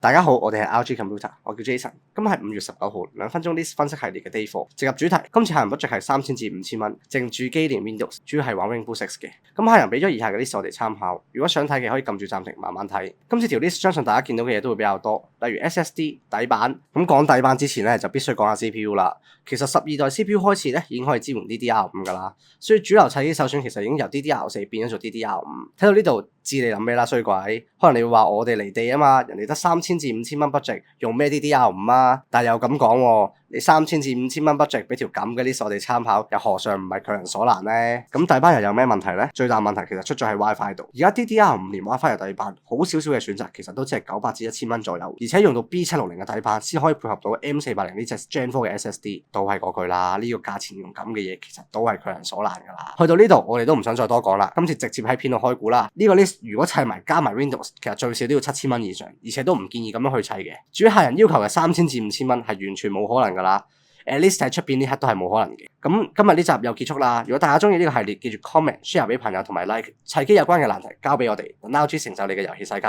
大家好，我哋係 RG Computer，我叫 Jason。今日係5月19號，2分鐘 list 分析系列嘅 Day 4。直入主題，今次客人 budget 係3000至5000蚊，淨主機連 Windows，主要係玩 Rainbow Six 嘅。咁客人俾咗以下嘅 list 我哋參考，如果想睇嘅可以撳住暫停慢慢睇。今次條 list 相信大家見到嘅嘢都會比較多，例如 SSD 底板。咁講底板之前咧，就必須講下 CPU 啦。其實12代 CPU 開始咧已經可以支援 DDR5 噶啦，所以主流砌機首選其實已經由 DDR4 變咗做 DDR5。睇到呢度，知你諗咩啦，衰鬼？可能你會話我哋離地啊嘛，人哋得3000至5000蚊 budget，用咩 DDR5 啊？但又咁講喎，你3000至5000蚊 budget俾條咁嘅 list我哋參考，又何嘗唔係強人所難呢？咁底板又有咩問題呢？最大問題其實出咗喺 WiFi 度。而家 DDR5 連 WiFi 嘅底板，好少嘅選擇，其實都只係900至1000蚊左右，而且用到 B760嘅底板先可以配合到 M480呢隻 Gen 4嘅 SSD， 都係嗰句啦。呢個價錢用咁嘅嘢，其實都係強人所難噶啦。去到呢度，我哋都唔想再多講啦，今次直接喺片度開估啦。呢個 list 如果砌埋加埋 Windows， 其實最少都要7000蚊以上，而且都唔建議咁樣去砌嘅。至於客人要求嘅3000至5000蚊係完全冇可能噶啦。At least 喺出邊呢刻都係冇可能嘅。咁今日呢集又結束啦。如果大家中意呢個系列，記住 comment、share 俾朋友同埋 like。砌機有關嘅難題交俾我哋，等 RG 成就你嘅遊戲世界。